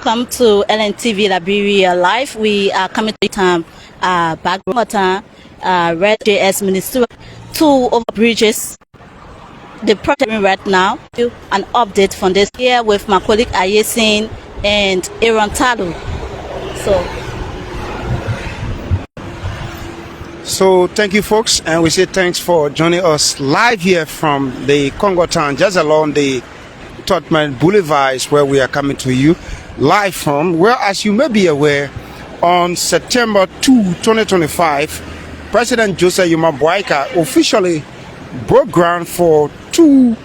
Welcome to LNTV Liberia Live. We are coming to time back Congo Town, Red JS Ministry, 2 over bridges. The project right now, an update from this here with my colleague Ayesin and Aaron Talu. So thank you, folks, and we say thanks for joining us live here from the Congo Town, just along the Totman Boulevard is where we are coming to you live from, where, as you may be aware, on September 2, 2025, President Joseph Yuma Boaika officially broke ground for 2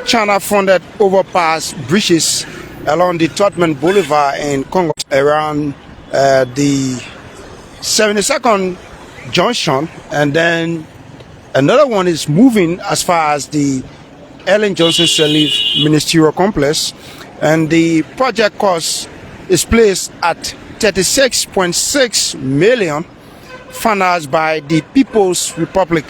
China-funded overpass bridges along the Totman Boulevard in Congo, around the 72nd junction, and then another one is moving as far as the Ellen Johnson Sirleaf Ministerial Complex, and the project cost is placed at 36.6 million, financed by the People's Republic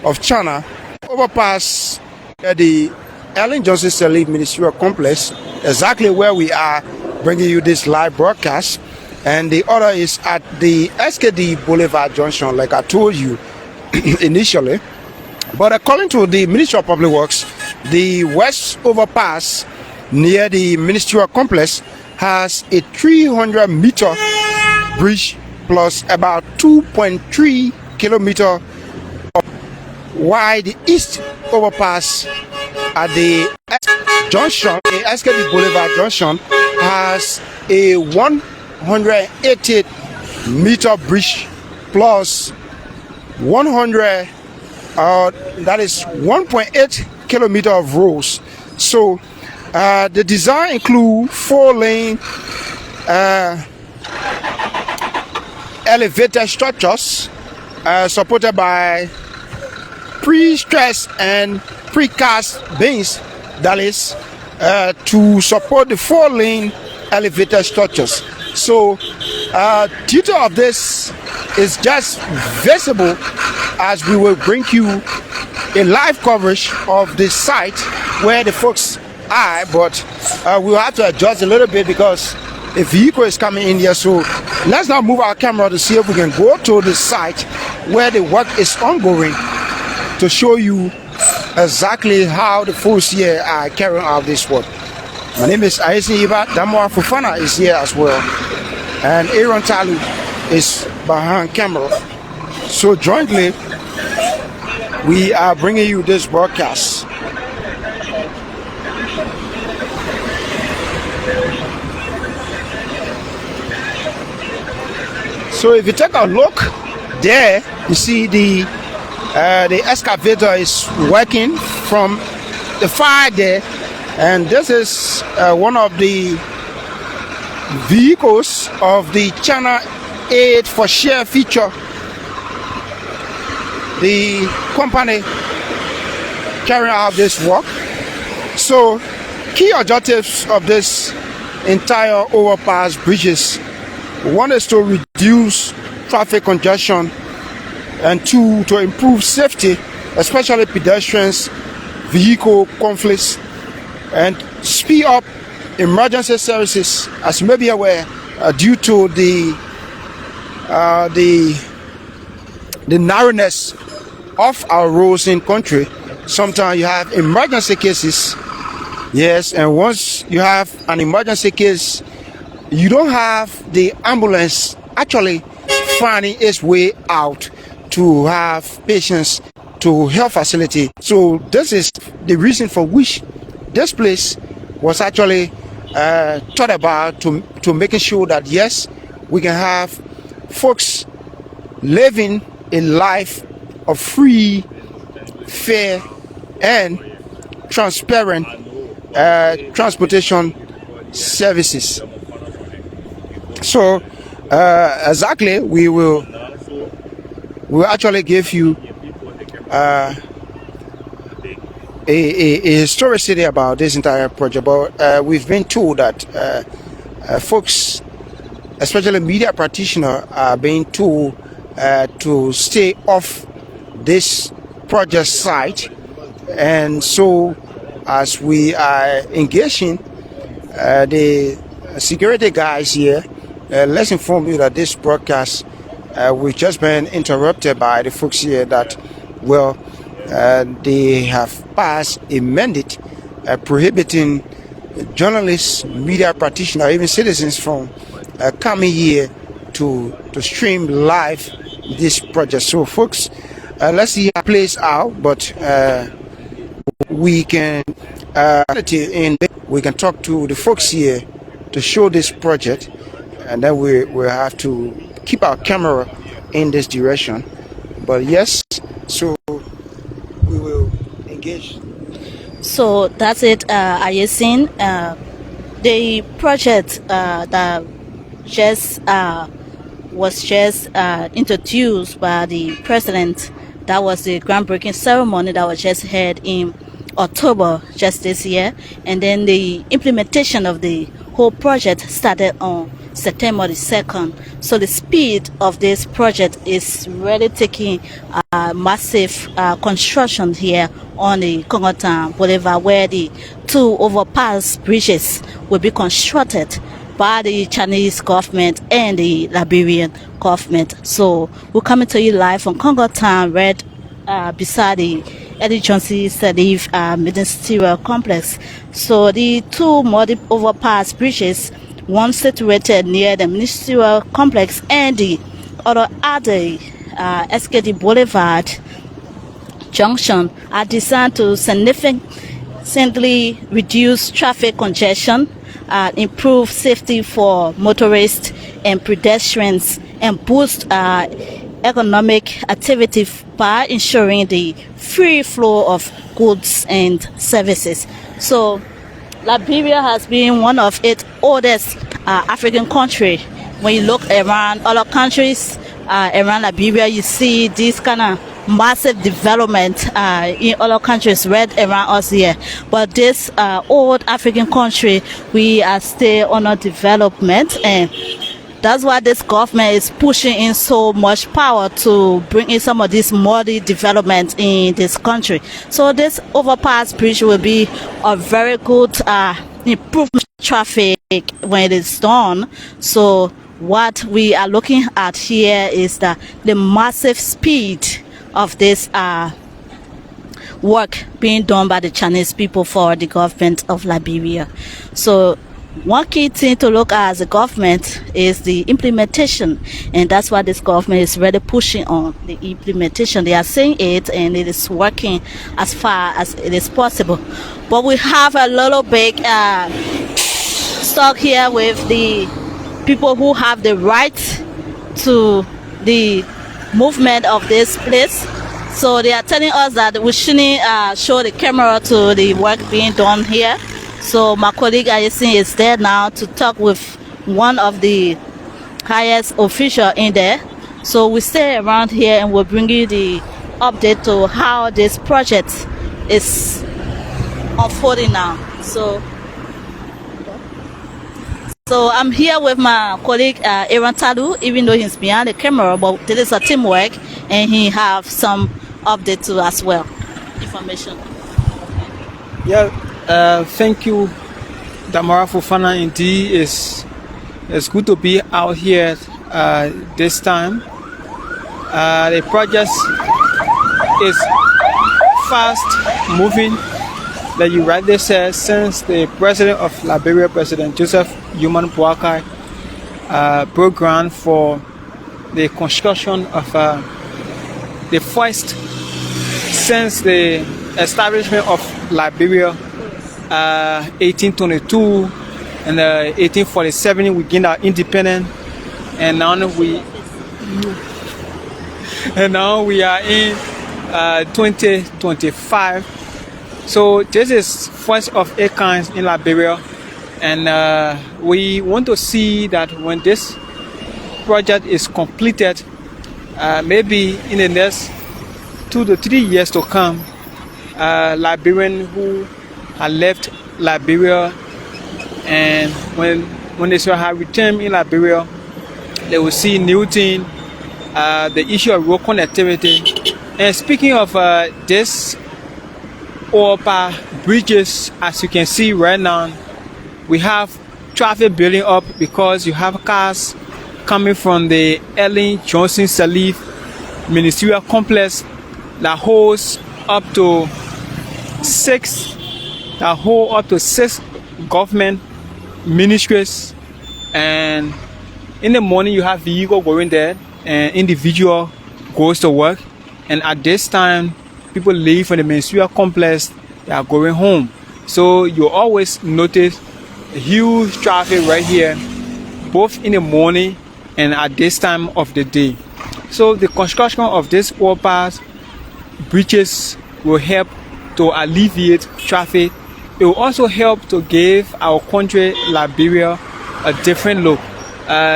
of China. Overpass at the Ellen Johnson Sirleaf Ministerial Complex, exactly where we are bringing you this live broadcast, and the other is at the SKD Boulevard Junction, like I told you initially. But according to the Ministry of Public Works, the West Overpass near the Ministerial Complex has a 300-meter bridge plus about 2.3 kilometers wide. The East Overpass at the junction, the SKD Boulevard Junction, has a 180-meter bridge plus 100. That is 1.8 kilometers of roads. So the design includes 4-lane elevated structures supported by pre-stressed and precast beams, that is to support the 4-lane elevated structures. So detail of this is just visible as we will bring you a live coverage of the site where the folks are, but we'll have to adjust a little bit because a vehicle is coming in here. So let's now move our camera to see if we can go to the site where the work is ongoing to show you exactly how the folks here are carrying out this work. My name is Ayesin Iba. Damoa Fufana is here as well, and Aaron Talu is behind camera. So jointly, we are bringing you this broadcast. So if you take a look there, you see the excavator is working from the far there, and this is one of the vehicles of the China Aid for Share feature. The company carrying out this work. So key objectives of this entire overpass bridges: one is to reduce traffic congestion, and 2, to improve safety, especially pedestrians, vehicle conflicts, and speed up emergency services. As you may be aware, due to the narrowness of our roads in country, sometimes you have emergency cases. Yes, and once you have an emergency case, you don't have the ambulance actually finding its way out to have patients to health facility. So this is the reason for which this place was actually thought about, to making sure that yes, we can have folks living a life of free, fair, and transparent transportation services. So exactly, we will actually give you a historicity about this entire project. But we've been told that folks, especially media practitioners, are being told to stay off this project site, and so as we are engaging the security guys here, let's inform you that this broadcast we've just been interrupted by the folks here that, well, they have passed a mandate prohibiting journalists, media practitioners, even citizens from coming here to stream live this project. So, folks, let's see how it plays out, but we can we can talk to the folks here to show this project, and then we'll have to keep our camera in this direction. But yes, so we will engage. So that's it. Are you seeing the project that just was just introduced by the president? That was the groundbreaking ceremony that was just held in October just this year, and then the implementation of the whole project started on September the 2nd. So the speed of this project is really taking massive construction here on the Congo Town Boulevard, where the 2 overpass bridges will be constructed by the Chinese government and the Liberian government. So we're coming to you live from Congo Town, right beside the Eddie Johnson Salif Ministerial Complex. So the 2 multi-overpass bridges, one situated near the Ministerial Complex and the other at the SKD Boulevard Junction, are designed to significantly reduce traffic congestion, improve safety for motorists and pedestrians, and boost economic activity by ensuring the free flow of goods and services. So Liberia has been one of its oldest African countries. When you look around other countries around Liberia, you see this kind of massive development in other countries right around us here. But this old African country, we are still under development, and that's why this government is pushing in so much power to bring in some of this multi-development in this country. So this overpass bridge will be a very good improvement in traffic when it is done. So what we are looking at here is the massive speed of this work being done by the Chinese people for the government of Liberia. So one key thing to look at as a government is the implementation, and that's why this government is really pushing on the implementation. They are saying it, and it is working as far as it is possible. But we have a little big stock here with the people who have the right to the movement of this place. So they are telling us that we shouldn't show the camera to the work being done here. So my colleague Ayesi is there now to talk with one of the highest official in there. So we stay around here and we'll bring you the update to how this project is unfolding now. So I'm here with my colleague Aaron Talu, even though he's behind the camera, but this is a teamwork, and he have some update to as well, information. Yeah. Thank you, Damara Fofana. Indeed, it's good to be out here this time. The project is fast moving, like you rightly said, since the president of Liberia, President Joseph Human Boakai, broke ground for the construction of the first since the establishment of Liberia. 1822 and 1847 we gained our independence, and now we are in 2025. So this is first of a kind in Liberia, and we want to see that when this project is completed, maybe in the next 2 to 3 years to come, Liberians who have left Liberia, and when they shall have returned in Liberia, they will see new thing, the issue of road connectivity. And speaking of this overpass bridges, as you can see right now, we have traffic building up because you have cars coming from the Ellen Johnson Sirleaf Ministerial Complex that holds up to six government ministries, and in the morning you have vehicle going there and individual goes to work, and at this time people leave from the ministerial complex, they are going home. So you always notice huge traffic right here, both in the morning and at this time of the day. So the construction of this overpass bridges will help to alleviate traffic. It will also help to give our country, Liberia, a different look.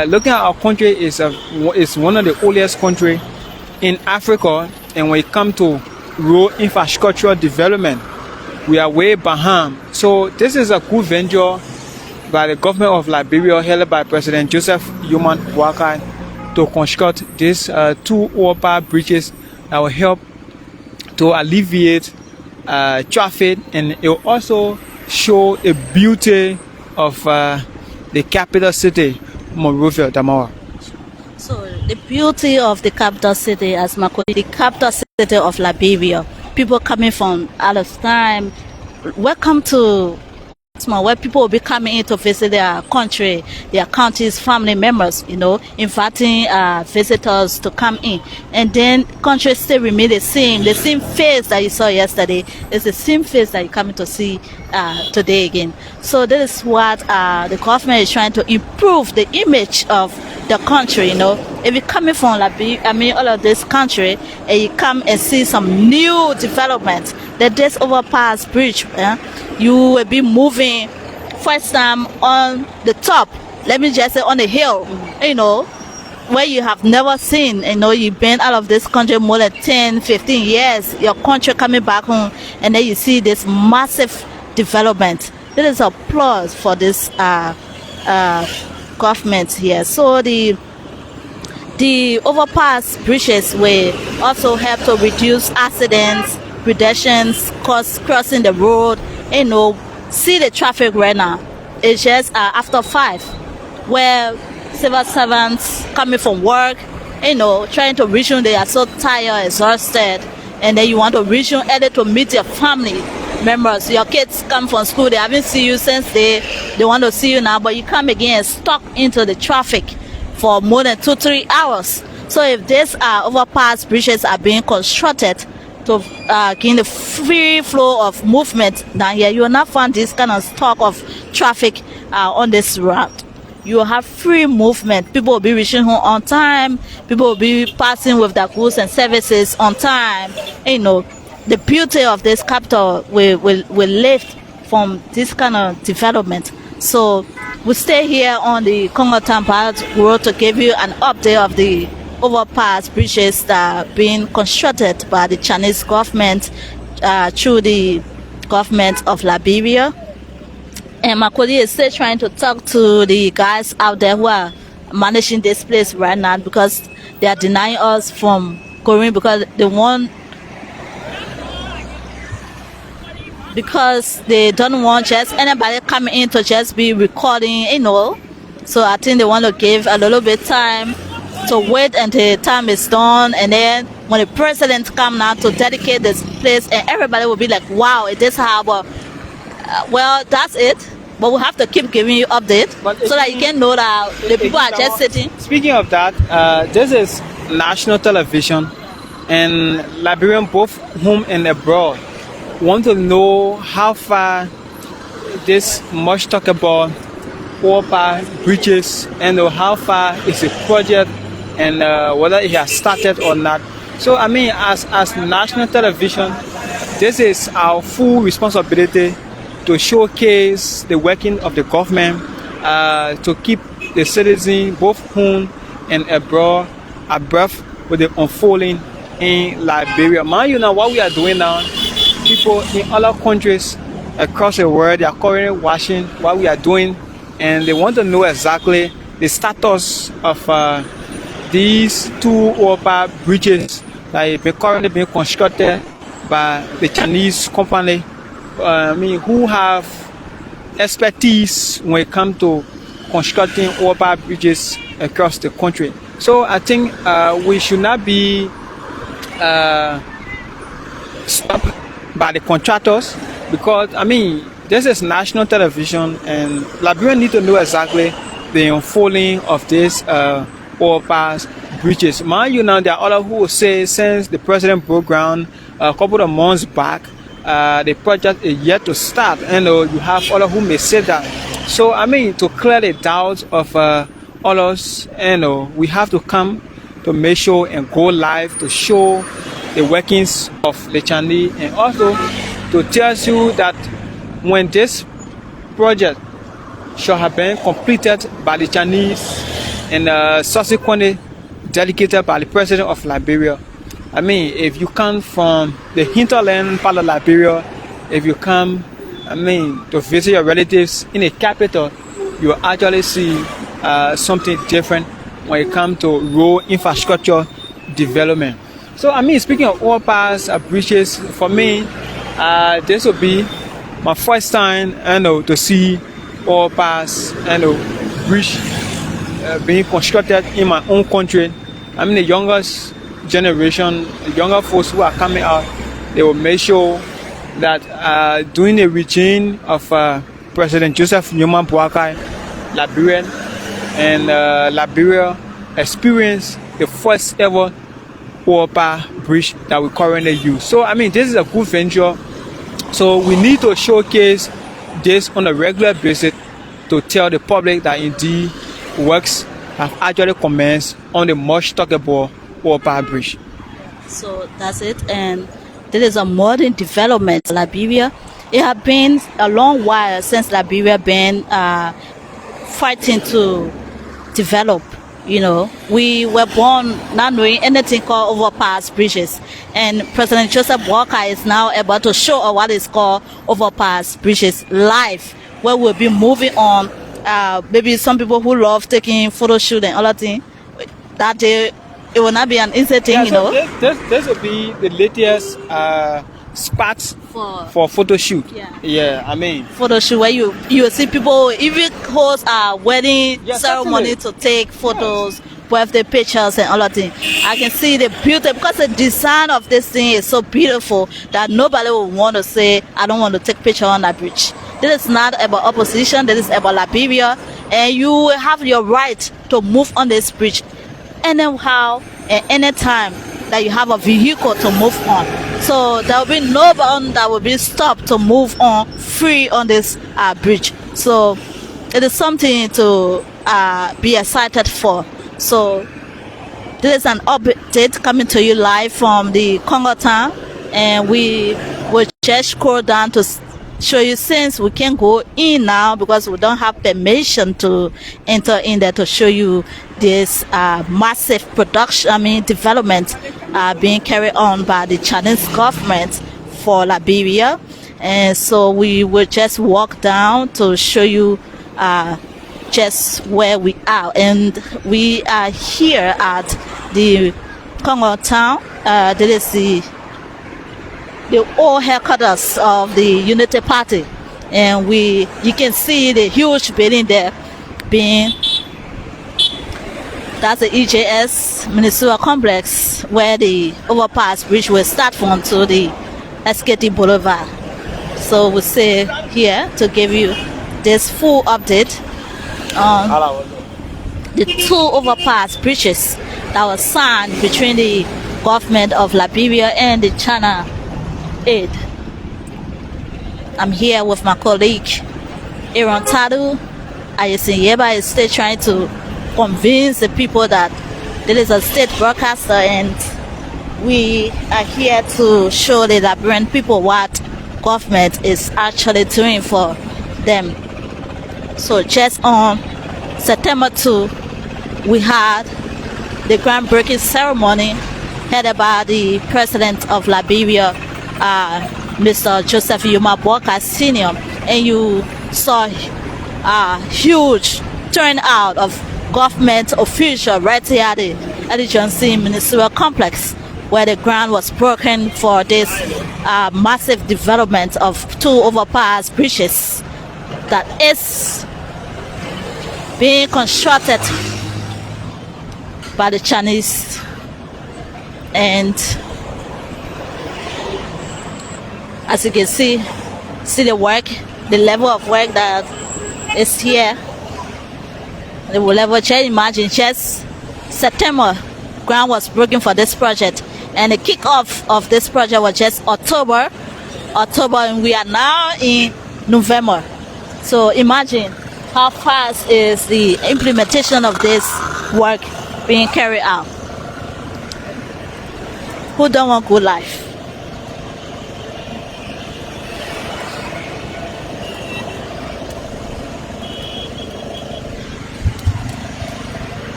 Looking at our country is one of the oldest countries in Africa, and when it comes to road infrastructure development, we are way behind. So this is a good venture by the government of Liberia, headed by President Joseph Yoman Boakai, to construct these two overpass bridges that will help to alleviate traffic, and it will also show the beauty of the capital city, Monrovia, Damawa. So the beauty of the capital city, as Makodi, the capital city of Liberia, people coming from out of time, welcome to where people will be coming in to visit their country, their counties, family members, inviting visitors to come in. And then country still remain the same face that you saw yesterday is the same face that you're coming to see today again. So this is what the government is trying to improve the image of the country. If you're coming from Liberia, all of this country, and you come and see some new development, that this overpass bridge, you will be moving first time on the top, let me just say on the hill, where you have never seen. You've been out of this country more than 10-15 years, your country coming back home, and then you see this massive development. There is applause for this government here. So the overpass bridges will also help to reduce accidents, pedestrians crossing the road. See the traffic right now. It's just after 5, where civil servants coming from work, trying to reach home. They are so tired, exhausted, and then you want to reach home early to meet your family members. Your kids come from school, they haven't seen you since they want to see you now, but you come again and stuck into the traffic for more than 2-3 hours. So if these overpass bridges are being constructed to gain the free flow of movement down here, you will not find this kind of stock of traffic on this route. You will have free movement. People will be reaching home on time. People will be passing with their goods and services on time. The beauty of this capital will lift from this kind of development. So we stay here on the Congo Town road to give you an update of the overpass bridges that are being constructed by the Chinese government through the government of Liberia. And Makodi is still trying to talk to the guys out there who are managing this place right now, because they are denying us from going, because they don't want just anybody coming in to just be recording, So I think they want to give a little bit time to wait until time is done, and then when the president come now to dedicate this place, and everybody will be like, wow, it is harbor. Well, that's it. But we have to keep giving you updates so that you can know that the people are just sitting. Speaking of that, this is national television, and Liberians both home and abroad want to know how far this much talk about overpass bridges, and how far is the project, and whether it has started or not. So as national television, this is our full responsibility to showcase the working of the government, to keep the citizens both home and abroad abreast with the unfolding in Liberia. Mind now what we are doing now, people in other countries across the world, they are currently watching what we are doing, and they want to know exactly the status of these two overpass bridges that are currently being constructed by the Chinese company, who have expertise when it comes to constructing overpass bridges across the country. So I think we should not be stopped by the contractors, because I mean this is national television and Liberians need to know exactly the unfolding of this overpass bridges. Mind you, now there are others who will say since the president broke ground a couple of months back, the project is yet to start, and you have others who may say that. So I mean, to clear the doubts of others, we have to come to make sure and go live to show the workings of the Chinese, and also to tell you that when this project shall have been completed by the Chinese and subsequently dedicated by the president of Liberia. I mean, if you come from the hinterland part of Liberia, if you come, I mean, to visit your relatives in the capital, you will actually see something different when it comes to road infrastructure development. So, I mean, speaking of overpass bridges, for me, this will be my first time, to see overpass bridge being constructed in my own country. I mean, the youngest generation, the younger folks who are coming out, they will make sure that during the regime of President Joseph Newman Boakai, Liberian and Liberia experienced the first ever overpass bridge that we currently use. So I mean, this is a good venture. So we need to showcase this on a regular basis to tell the public that indeed works have actually commenced on the much talked about overpass bridge. So that's it, and this is a modern development in Liberia. It has been a long while since Liberia been fighting to develop. You know, we were born not knowing anything called overpass bridges, and President Joseph Walker is now able to show us what is called overpass bridges live, where we'll be moving on. Maybe some people who love taking photo shoot and other things, that day it will not be an easy thing, yeah, you so know. This will be the latest spots for photo shoot. Yeah, I mean Photo shoot where you will see people even host a wedding ceremony certainly. to take photos, birthday pictures and all of things. I can see the beauty, because the design of this thing is so beautiful that nobody will want to say, I don't want to take picture on that bridge. This is not about opposition, this is about Liberia, and you will have your right to move on this bridge anyhow and anytime that you have a vehicle to move on. So there will be no one that will be stopped to move on free on this bridge. So it is something to be excited for. So this is an update coming to you live from the Congo Town, and we will just scroll down to show you, since we can't go in now because we don't have permission to enter in there, to show you this massive development being carried on by the Chinese government for Liberia. And so we will just walk down to show you just where we are, and we are here at the Congo Town. This is the old headquarters of the Unity Party, and you can see the huge building there being, that's the EJS Ministerial Complex, where the overpass bridge will start from to the SKT Boulevard. So we'll stay here to give you this full update on the two overpass bridges that were signed between the government of Liberia and the China aid. I'm here with my colleague Aaron Tadu. Ayesinyeba is still trying to convince the people that there is a state broadcaster, and we are here to show the Liberian people what government is actually doing for them. So just on September 2, we had the groundbreaking ceremony headed by the president of Liberia, Mr. Joseph Yuma Boakai Sr., and you saw a huge turnout of government officials right here at the Eddie Johnson Ministerial Complex, where the ground was broken for this massive development of two overpass bridges that is being constructed by the Chinese, and as you can see the work, the level of work that is here. The level, just imagine, just September ground was broken for this project, and the kickoff of this project was just October, and we are now in November. So imagine how fast is the implementation of this work being carried out. Who don't want good life?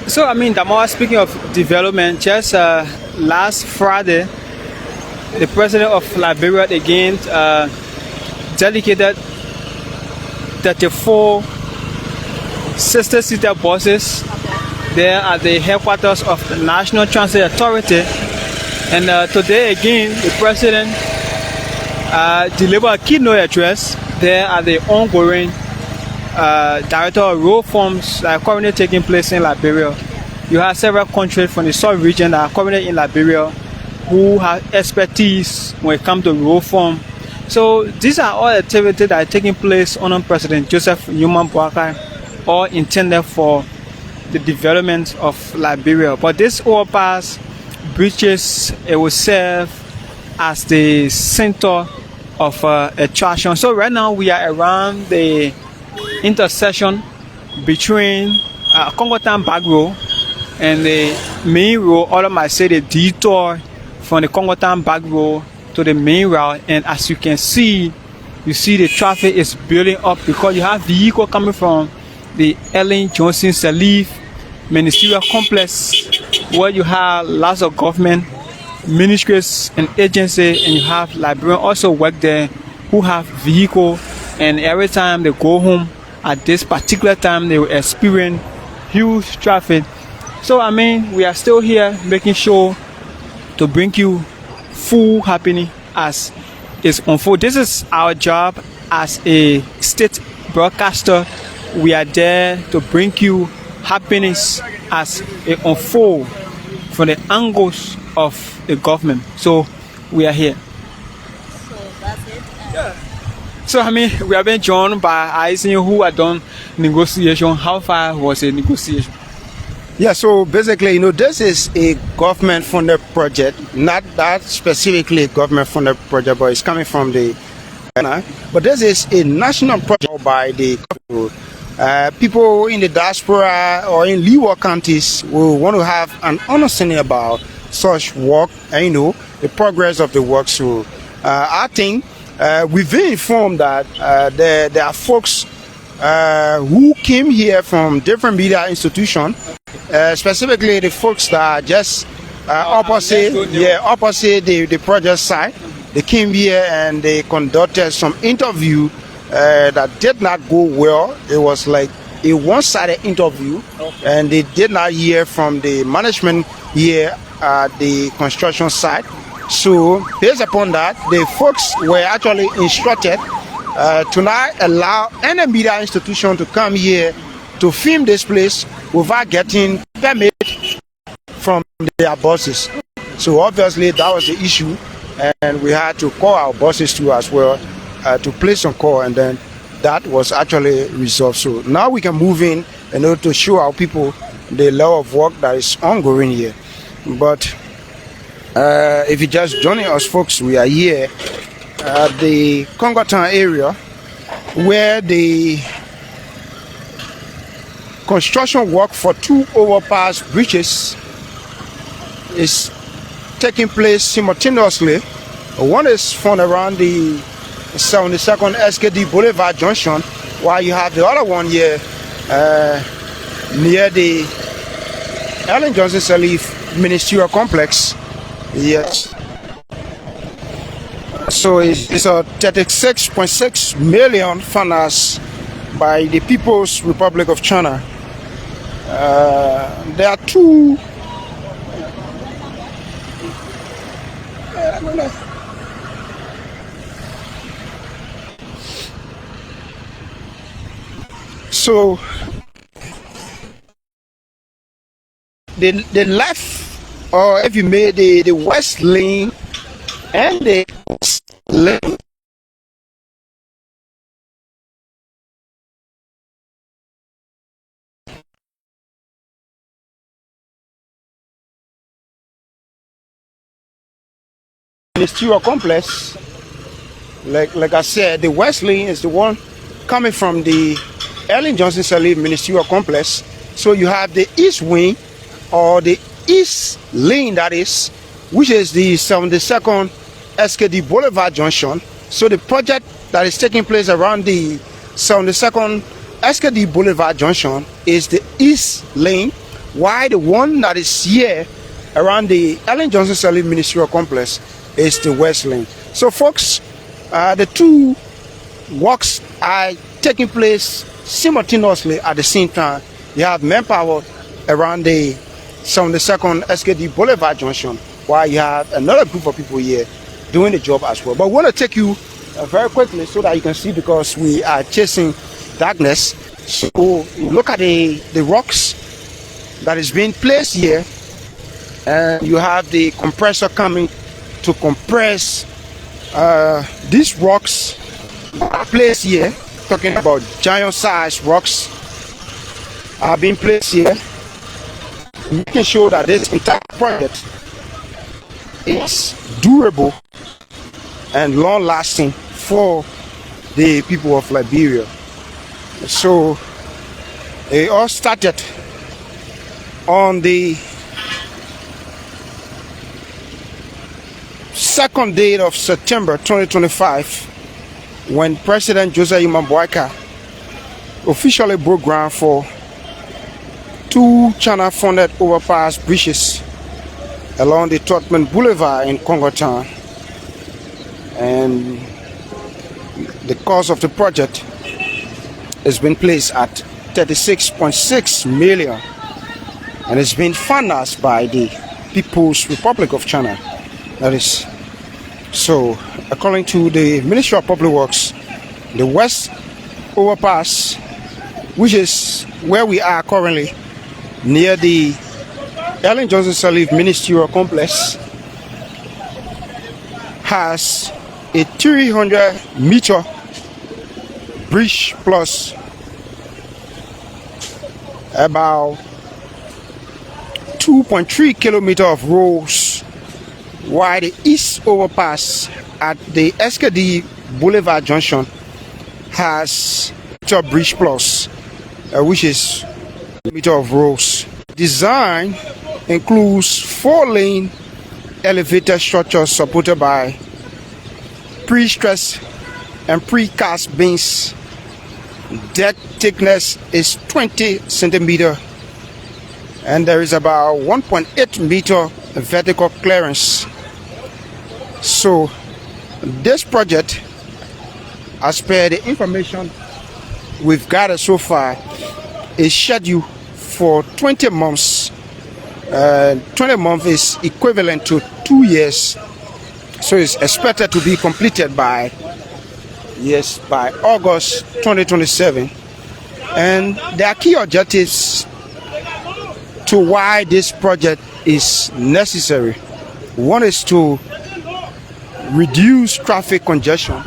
So, I mean, Damoa, speaking of development, just last Friday, the president of Liberia again dedicated 34 sister city buses there at the headquarters of the National Transit Authority. And today again, the president delivered a keynote address there at the ongoing director of road forms that are currently taking place in Liberia. You have several countries from the South region that are currently in Liberia who have expertise when it comes to road form. So these are all activities that are taking place under President Joseph Newman Boakai, all intended for the development of Liberia. But this overpass bridges, it will serve as the center of attraction. So right now we are around the intersection between Congo Town back road and the main road, or I might say the detour from the Congo Town back road to the main route. And as you can see, you see the traffic is building up because you have vehicles coming from the Ellen Johnson Sirleaf Ministerial Complex, where you have lots of government ministries and agencies, and you have Liberians also work there who have vehicle, and every time they go home at this particular time they will experience huge traffic. So I mean, we are still here making sure to bring you full happening as it's unfold. This is our job as a state broadcaster. We are there to bring you happiness as it unfold from the angles of the government. So we are here. So that's it. Yeah. So I mean, we have been joined by Aisen who had done negotiation. How far was the negotiation? Yeah, so basically, this is a government-funded project, not that specifically a government-funded project, but it's coming from the but this is a national project by the government. People in the diaspora or in leeward counties will want to have an understanding about such work and the progress of the work. So I think we've been informed that there are folks who came here from different media institutions, specifically the folks that are just opposite the project site. They came here and they conducted some interview that did not go well. It was like a one-sided interview, and they did not hear from the management here at the construction site. So based upon that, the folks were actually instructed to not allow any media institution to come here to film this place without getting permit from their bosses. So obviously that was the issue, and we had to call our bosses too as well to place some call, and then that was actually resolved. So now we can move in to show our people the level of work that is ongoing here. But if you just joining us, folks, we are here at the Congo Town area where the construction work for 2 overpass bridges is taking place simultaneously. One is found around the 72nd SKD Boulevard Junction, while you have the other one here near the Ellen Johnson Sirleaf Ministerial Complex. Yes. So it's a 36.6 million financed by the People's Republic of China. There are 2 So the left, or if you made the west lane and the east lane, ministerial complex, like I said, the west lane is the one coming from the Ellen Johnson Sirleaf ministerial complex. So you have the east wing, or the east lane, that is, which is the 72nd SKD Boulevard junction. So the project that is taking place around the 72nd SKD Boulevard junction is the east lane, while the one that is here around the Ellen Johnson Sirleaf ministerial complex is the west lane. So folks, the two works are taking place simultaneously at the same time. You have manpower around the 72nd SKD Boulevard junction, while you have another group of people here doing the job as well. But we want to take you very quickly so that you can see, because we are chasing darkness. So look at the rocks that is being placed here, and you have the compressor coming to compress these rocks placed here. Talking about giant size rocks are being placed here, making sure that this entire project is durable and long lasting for the people of Liberia. So it all started on the second day of September 2025, when President Joseph Boakai officially broke ground for two China-funded overpass bridges along the Totman Boulevard in Congo Town. And the cost of the project has been placed at 36.6 million, and it's been financed by the People's Republic of China. That is, so according to the Ministry of Public Works, the West Overpass, which is where we are currently, near the Ellen Johnson Sirleaf Ministerial Complex, has a 300-meter bridge plus about 2.3 kilometers of roads, while the East Overpass at the SKD Boulevard Junction has a bridge plus, which is a meter of roads. Design includes 4-lane elevator structures supported by pre-stressed and precast beams. Deck thickness is 20 centimeters, and there is about 1.8 meter vertical clearance. So this project, as per the information we've gathered so far, is scheduled for 20 months. 20 months is equivalent to 2 years, so it's expected to be completed by August 2027. And there are key objectives to why this project is necessary. One is to reduce traffic congestion.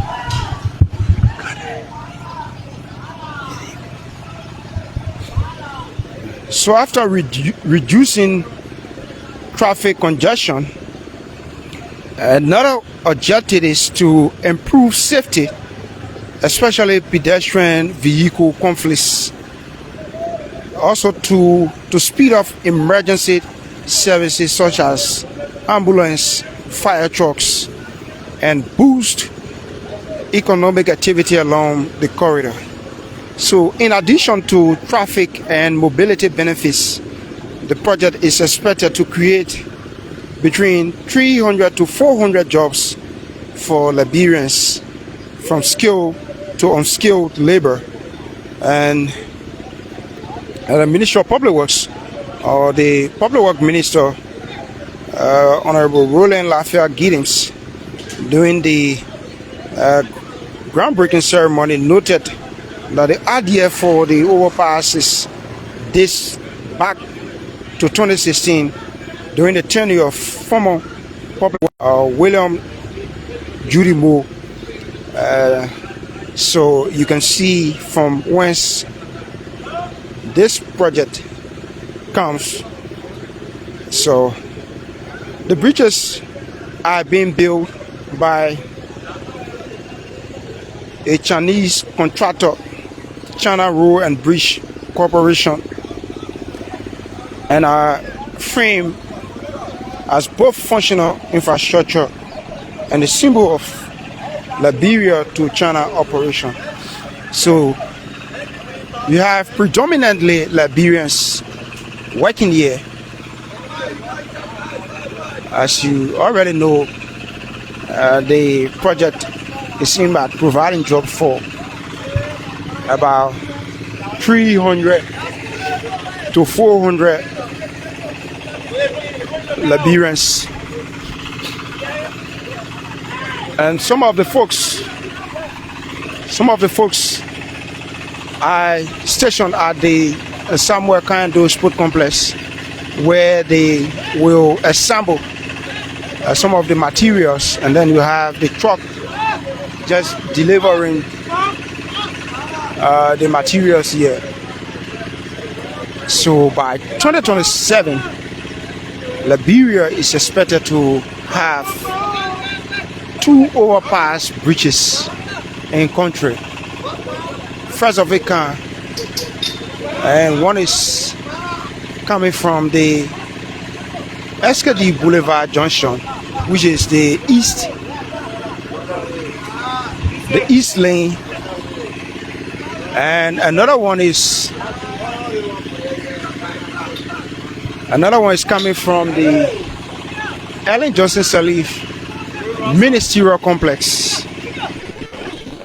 So after reducing traffic congestion, another objective is to improve safety, especially pedestrian vehicle conflicts. Also to speed up emergency services such as ambulance, fire trucks, and boost economic activity along the corridor. So in addition to traffic and mobility benefits, the project is expected to create between 300 to 400 jobs for Liberians, from skilled to unskilled labor. And the Ministry of Public Works, or the Public Works Minister, Honorable Roland Lafayette Giddings, during the groundbreaking ceremony, noted that the idea for the overpass is this back to 2016 during the tenure of former public William Judy Moore. So you can see from whence this project comes. So the bridges are being built by a Chinese contractor, China Road and Bridge Corporation, and are framed as both functional infrastructure and a symbol of Liberia to China operation. So you have predominantly Liberians working here. As you already know, the project is aimed at providing jobs for about 300 to 400 Liberians. And some of the folks are stationed at the Samuel Kando Sport Complex, where they will assemble some of the materials, and then you have the truck just delivering the materials here. So by 2027, Liberia is expected to have 2 overpass bridges in country. First of a kind, and one is coming from the SKD Boulevard Junction, which is the east lane, and another one is coming from the Ellen Johnson Sirleaf Ministerial Complex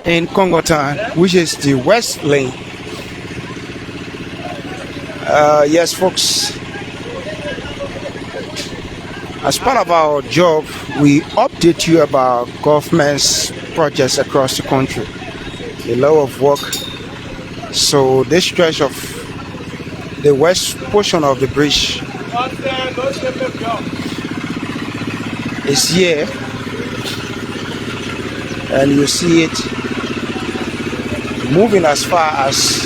in Congo Town, which is the west lane. Yes, folks, as part of our job, we update you about government's projects across the country. A lot of work. So this stretch of the west portion of the bridge is here, and you see it moving as far as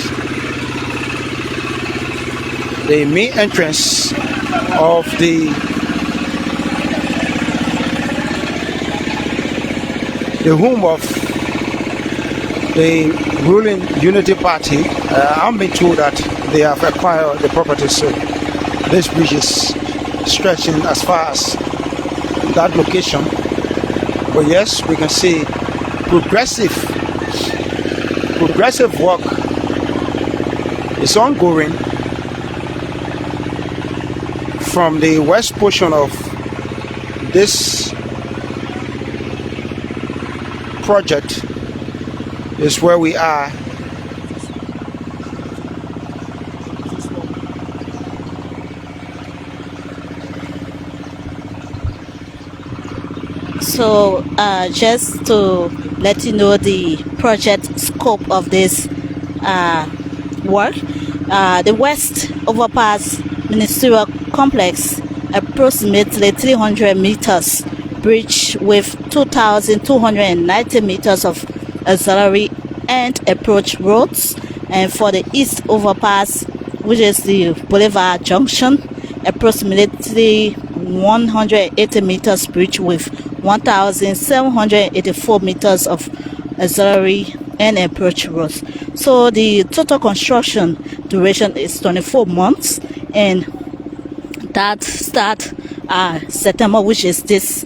the main entrance of the home of the ruling Unity Party. I'm being told that they have acquired the property, so this bridge is stretching as far as that location. But yes, we can see progressive work is ongoing from the west portion of this project is where we are. So just to let you know the project scope of this work, the West Overpass Ministerial Complex, approximately 300 meters bridge with 2,290 meters of auxiliary and approach roads, and for the East Overpass, which is the Boulevard Junction, approximately 180 meters bridge with 1,784 meters of auxiliary and approach roads. So the total construction duration is 24 months, and that start September, which is this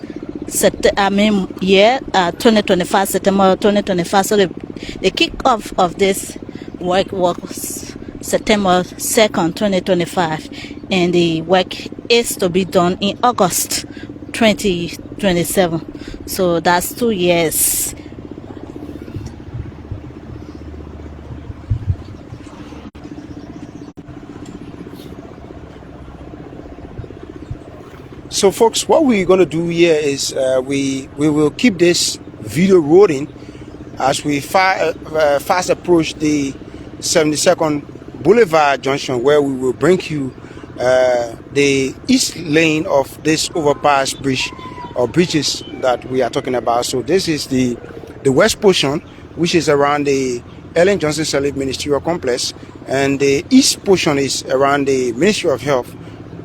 year, 2025, September 2025. So the kick-off of this work was September 2nd, 2025, and the work is to be done in August 2027. So that's 2 years. So folks, what we're going to do here is we will keep this video rolling as we fast approach the 72nd Boulevard Junction, where we will bring you the east lane of this overpass bridge or bridges that we are talking about. So this is the west portion, which is around the Ellen Johnson Sirleaf Ministerial Complex, and the east portion is around the Ministry of Health,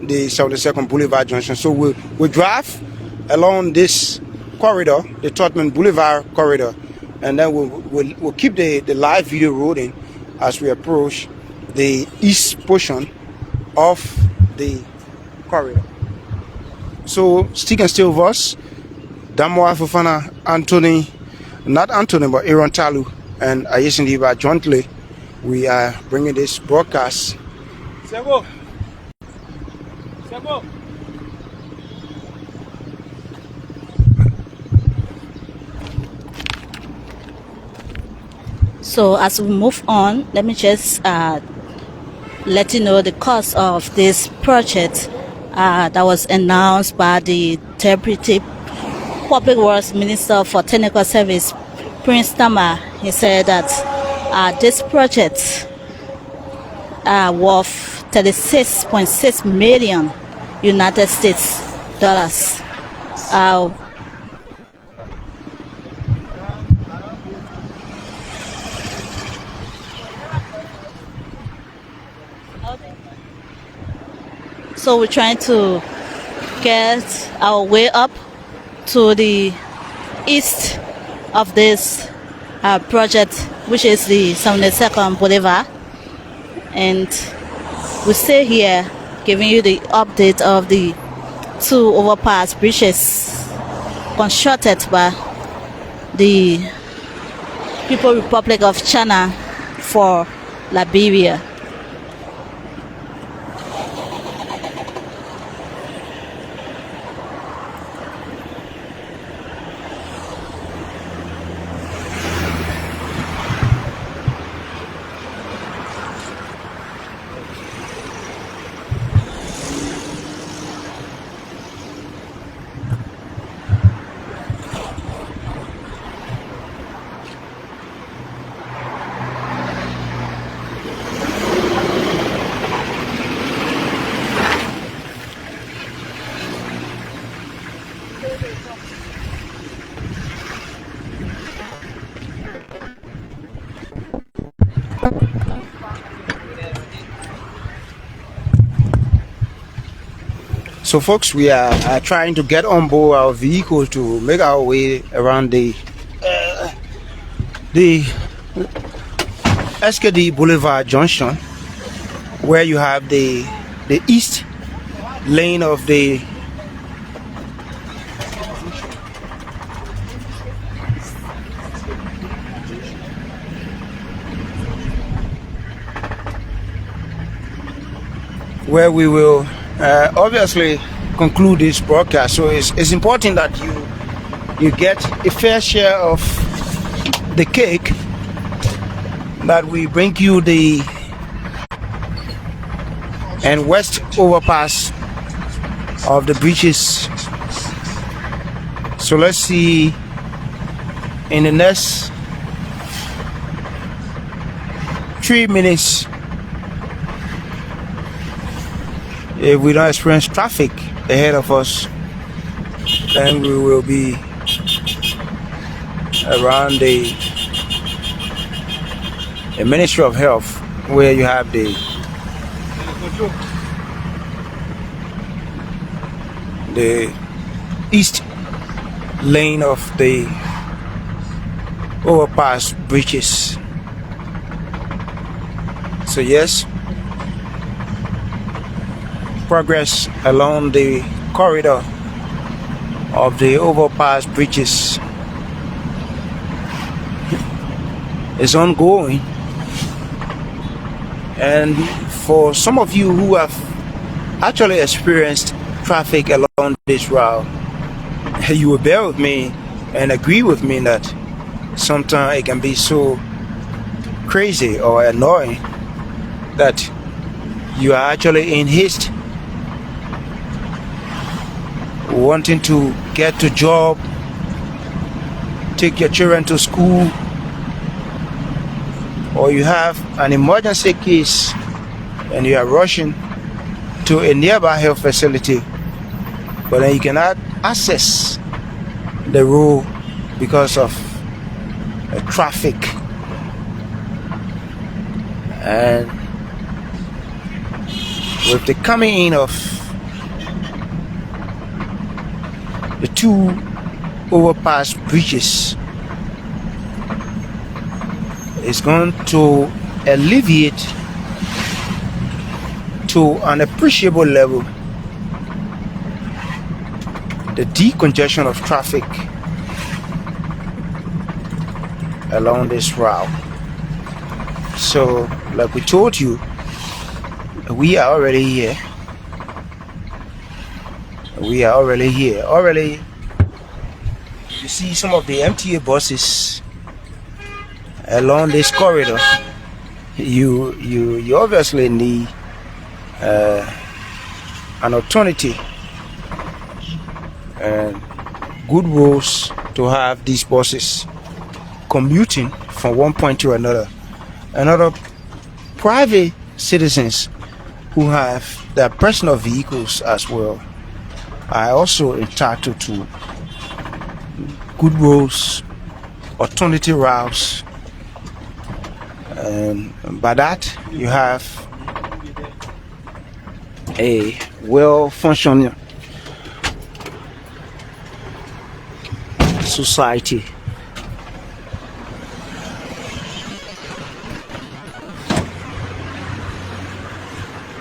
the 72nd Boulevard Junction. So we drive along this corridor, the Totman Boulevard corridor, and then we'll keep the live video rolling as we approach the east portion of the corridor. So stick and stay with us. Damoa Fofana Anthony, not Anthony, but Aaron Talu and Ayesindiba jointly, we are bringing this broadcast. Sebo. Sebo. So as we move on, let me just let you know the cost of this project that was announced by the Deputy Public Works Minister for Technical Service, Prince Tama. He said that this project worth $36.6 million United States dollars. So we're trying to get our way up to the east of this project, which is the 72nd Boulevard, and we stay here giving you the update of the two overpass bridges constructed by the People's Republic of China for Liberia. So folks, we are trying to get on board our vehicle to make our way around the SKD Boulevard Junction, where you have the east lane of the where we will obviously conclude this broadcast. So it's important that you get a fair share of the cake, that we bring you the and west overpass of the bridges. So let's see in the next 3 minutes if we don't experience traffic ahead of us, then we will be around the Ministry of Health, where you have the east lane of the overpass bridges. So yes, progress along the corridor of the overpass bridges is ongoing, and for some of you who have actually experienced traffic along this route, you will bear with me and agree with me that sometimes it can be so crazy or annoying that you are actually in haste, wanting to get to job, take your children to school, or you have an emergency case and you are rushing to a nearby health facility, but then you cannot access the road because of traffic. And with the coming in of the two overpass bridges, it's going to alleviate to an appreciable level the decongestion of traffic along this route. So, like we told you, we are already here. Already, you see some of the MTA buses along this corridor. You obviously need an alternative and good roads to have these buses commuting from one point to another. Another private citizens who have their personal vehicles as well are also entitled to good roads, alternative routes, and by that you have a well-functioning society.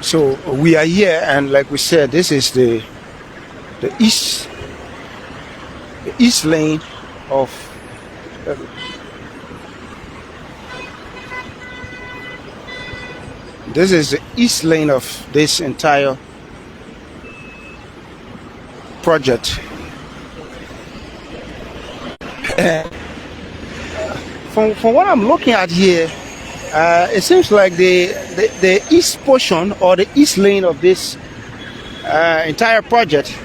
So we are here, and like we said, this is the east lane of this is the east lane of this entire project. From what I'm looking at here, it seems like the east portion or the east lane of this entire project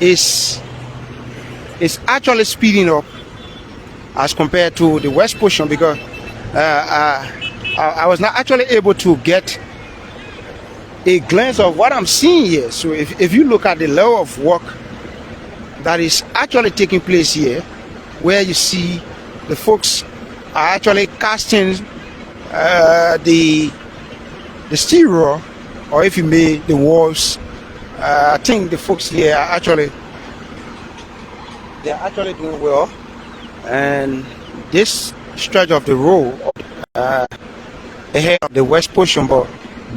is actually speeding up as compared to the west portion, because I was not actually able to get a glance of what I'm seeing here. So if you look at the level of work that is actually taking place here, where you see the folks are actually casting the steel raw, or if you may, the walls. I think the folks here are actually doing well, and this stretch of the road ahead of the west portion, but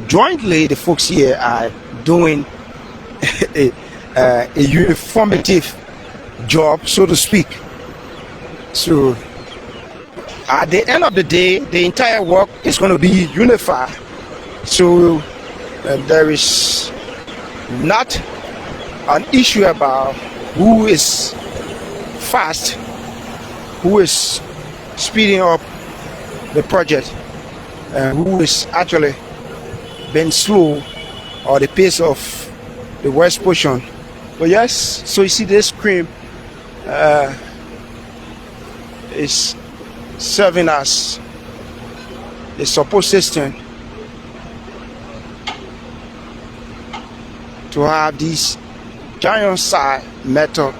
jointly the folks here are doing a uniformative job, so to speak. So at the end of the day, the entire work is going to be unified. So there is not an issue about who is fast, who is speeding up the project, and who is actually being slow, or the pace of the west portion. But yes, so you see this cream is serving as a support system to have these giant side metal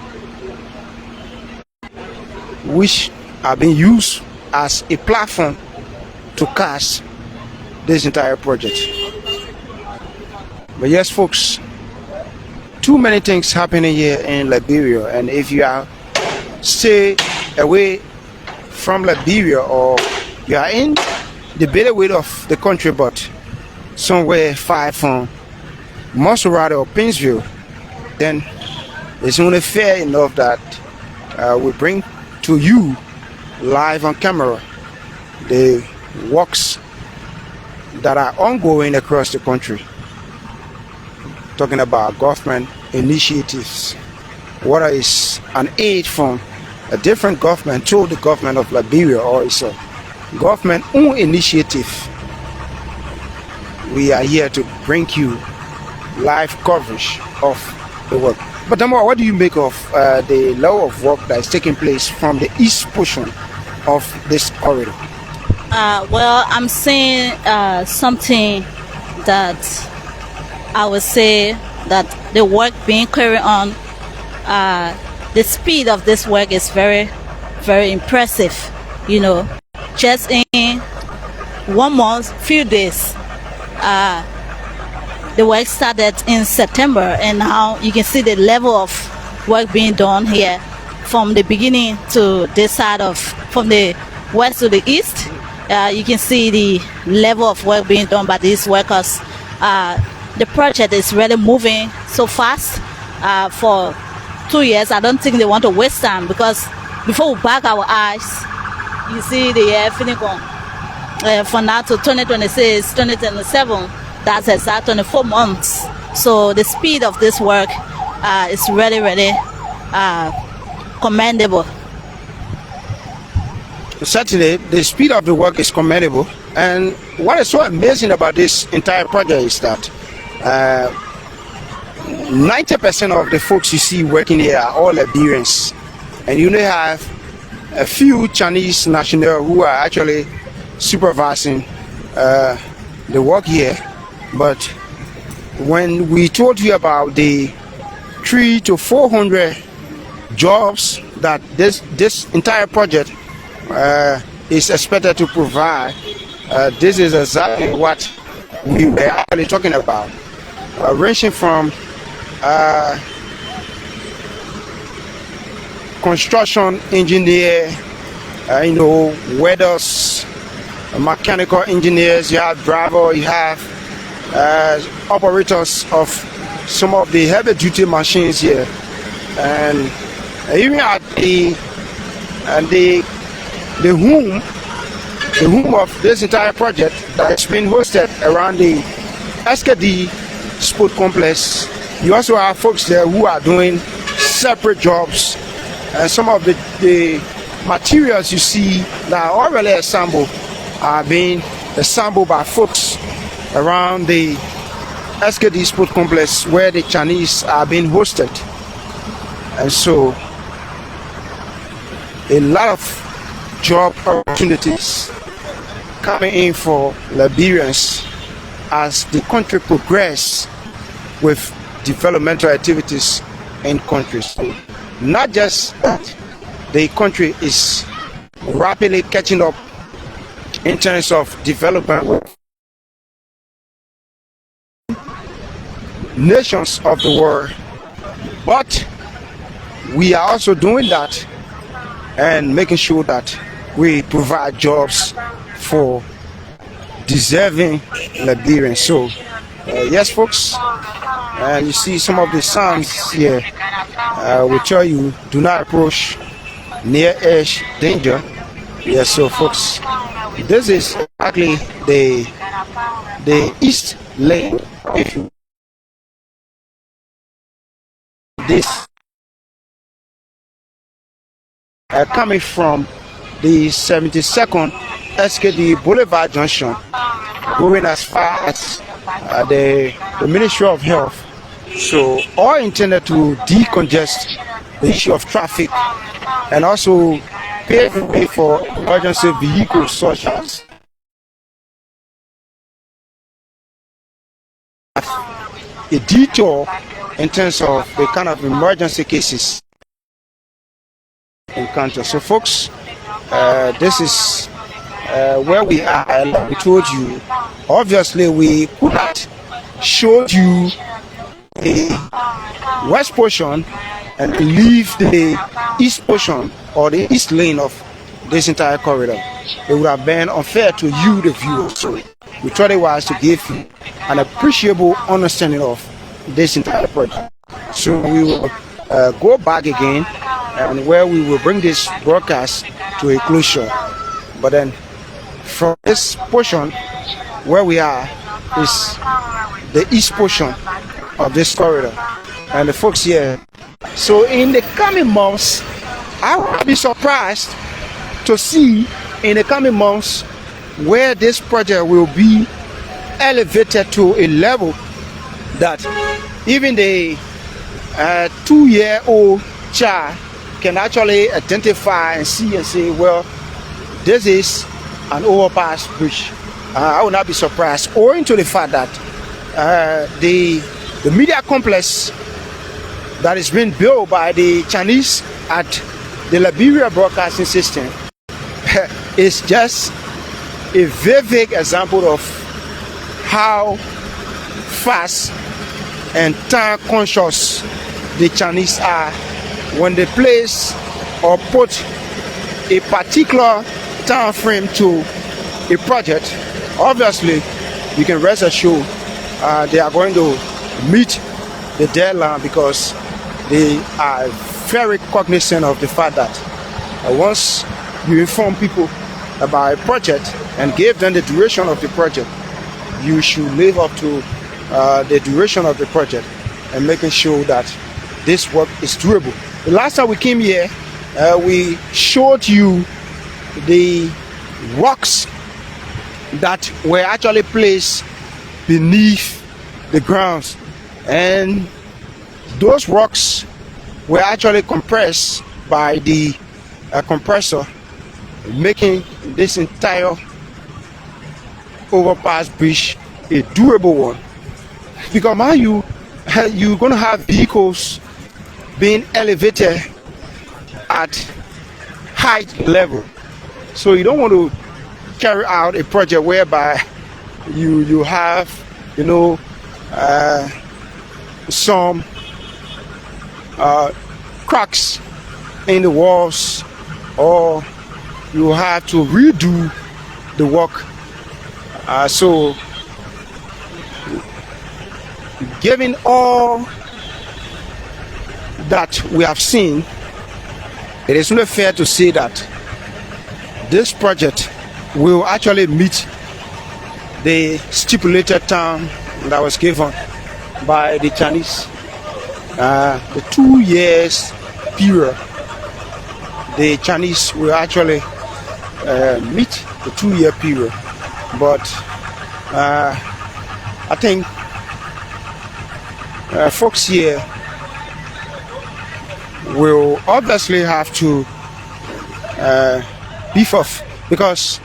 which are being used as a platform to cast this entire project. But yes, folks, too many things happening here in Liberia, and if you are stay away from Liberia, or you are in the beltway of the country but somewhere far from Monserrate or Pinsville, then it's only fair enough that we bring to you live on camera the works that are ongoing across the country, talking about government initiatives. What is an aid from a different government to the government of Liberia, or it's a government-owned initiative. We are here to bring you live coverage of the work. But Damar, what do you make of the level of work that is taking place from the east portion of this corridor? Well, I'm seeing something that I would say that the work being carried on, the speed of this work is very, very impressive. You know, just in 1 month, few days, the work started in September, and now you can see the level of work being done here from the beginning to this side of, from the west to the east. You can see the level of work being done by these workers. The project is really moving so fast. For 2 years, I don't think they want to waste time, because before we back our eyes, you see the year finishing from now to 2026, 2027. That's exact 24 months. So the speed of this work is really, really commendable. Certainly, the speed of the work is commendable. And what is so amazing about this entire project is that 90% of the folks you see working here are all Liberians. And you only have a few Chinese nationals who are actually supervising the work here. But when we told you about the 300 to 400 jobs that this entire project is expected to provide, this is exactly what we were actually talking about, ranging from construction engineer, welders, mechanical engineers, you have driver, you have operators of some of the heavy duty machines here, and even at the home of this entire project that's been hosted around the SKD Sport Complex. You also have folks there who are doing separate jobs, and some of the materials you see that are already assembled are being assembled by folks around the SKD Sport Complex where the Chinese are being hosted. And so a lot of job opportunities coming in for Liberians as the country progresses with developmental activities in countries. So not just that the country is rapidly catching up in terms of development with nations of the world, but we are also doing that and making sure that we provide jobs for deserving Liberians. So yes folks, and you see some of the signs here will tell you do not approach near edge danger. Yes, so folks, this is exactly the east lane. If you this coming from the 72nd SKD Boulevard Junction, going as far as the Ministry of Health. So all intended to decongest the issue of traffic and also pave the way for emergency vehicles such as a detour in terms of the kind of emergency cases encountered. So folks, this is where we are. Like we told you, obviously we could not show you the west portion and leave the east portion or the east lane of this entire corridor. It would have been unfair to you, the viewer. So we thought it was to give you an appreciable understanding of this entire project. So we will go back again and where we will bring this broadcast to a closure. But then from this portion where we are is the east portion of this corridor and the folks here. So in the coming months, I will be surprised to see in the coming months where this project will be elevated to a level that even the 2-year-old child can actually identify and see and say, well, this is an overpass bridge. I will not be surprised, owing to the fact that the media complex that is being built by the Chinese at the Liberia broadcasting system is just a vivid example of how fast and time conscious the Chinese are when they place or put a particular time frame to a project. Obviously, you can rest assured they are going to meet the deadline, because they are very cognizant of the fact that once you inform people about a project and give them the duration of the project, you should live up to the duration of the project and making sure that this work is doable. The last time we came here, we showed you the rocks that were actually placed beneath the grounds, and those rocks were actually compressed by the compressor, making this entire overpass bridge a doable one. Because now you're going to have vehicles being elevated at height level, so you don't want to carry out a project whereby you have some cracks in the walls, or you have to redo the work. So given all that we have seen, it is not fair to say that this project will actually meet the stipulated time that was given by the Chinese. The 2 years period, the Chinese will actually meet the 2-year period, but I think folks here will obviously have to beef off, because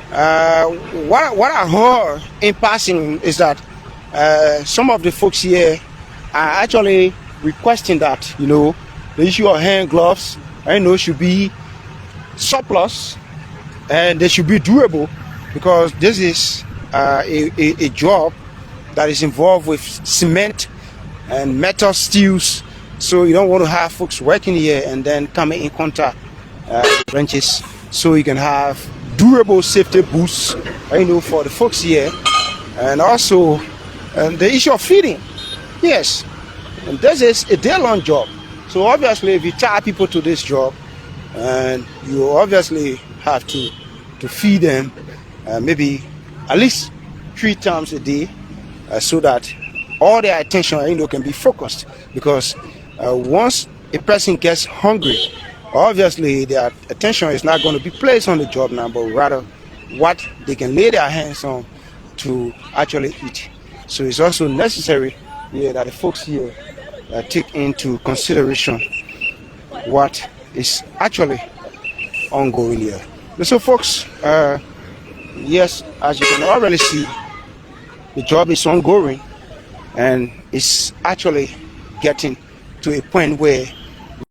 what I heard in passing is that some of the folks here are actually requesting that the issue of hand gloves should be surplus, and they should be doable, because this is a job that is involved with cement and metal steels. So you don't want to have folks working here and then coming in contact with wrenches. So you can have durable safety boots, for the folks here. And also the issue of feeding. Yes, and this is a day-long job. So obviously, if you tie people to this job, and you obviously have to feed them maybe at least 3 times a day, so that all their attention can be focused. Because once a person gets hungry, obviously their attention is not going to be placed on the job now, but rather what they can lay their hands on to actually eat. So it's also necessary that the folks here take into consideration what is actually ongoing here. So folks, yes, as you can already see, the job is ongoing, and it's actually getting to a point where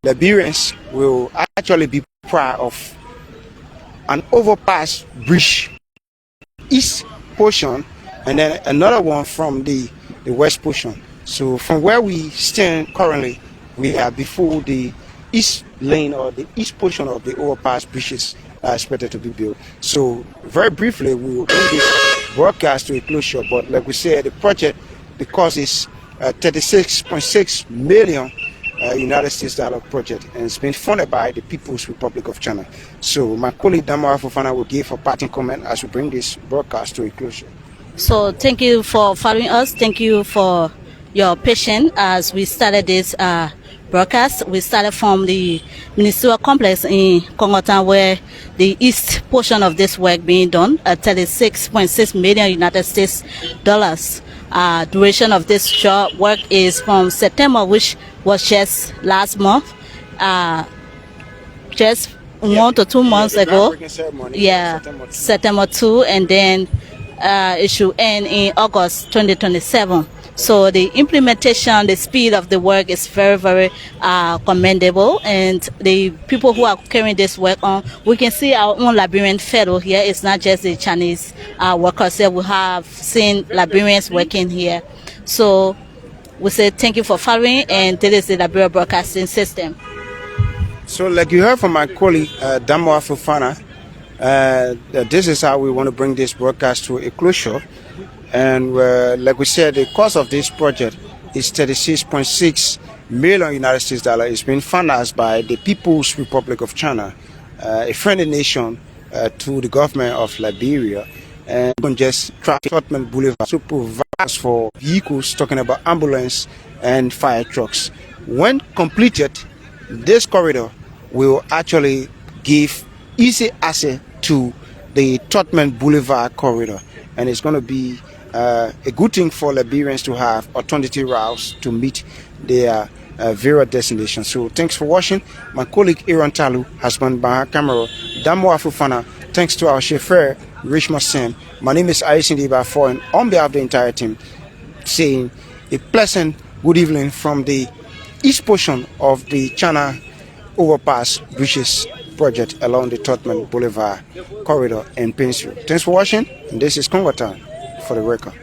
Liberians will actually be proud of an overpass bridge east portion, and then another one from the west portion. So from where we stand currently, we are before the east lane, or the east portion of the overpass bridges are expected to be built. So very briefly, we will bring this broadcast to a closure. But like we said, the project, the cost is 36.6 million United States dollar project, and it's been funded by the People's Republic of China. So my colleague Damara Fofana will give a parting comment as we bring this broadcast to a closure. So thank you for following us. Thank you for your patience as we started this broadcast. We started from the ministerial complex in Congo Town, where the east portion of this work being done at 36.6 million United States dollars. Duration of this job work is from September, which was just last month, just 1 to 2 months ago. Yeah, September 2, and then it should end in August 2027. So the implementation, the speed of the work is very, very commendable. And the people who are carrying this work on, we can see our own Liberian fellow here. It's not just the Chinese workers here. We have seen Liberians working here. So we say thank you for following, and this is the Liberia Broadcasting System. So like you heard from my colleague, Damo Afufana, this is how we want to bring this broadcast to a closure. And like we said, the cost of this project is $36.6 million United States dollars. It's been financed by the People's Republic of China, a friendly nation to the government of Liberia, and just traffic Totman Boulevard to provide for vehicles, talking about ambulance and fire trucks. When completed, this corridor will actually give easy access to the Totman Boulevard corridor, and it's going to be a good thing for Liberians to have alternative routes to meet their various destinations. So thanks for watching. My colleague Aaron Talu has been by her camera. Damo Afufana, thanks to our chauffeur Rishma Sam. My name is Aisindi Bafo, and on behalf of the entire team, saying a pleasant good evening from the east portion of the China overpass bridges project along the Totman Boulevard corridor in Painesville. Thanks for watching, and this is Congo Town for the record.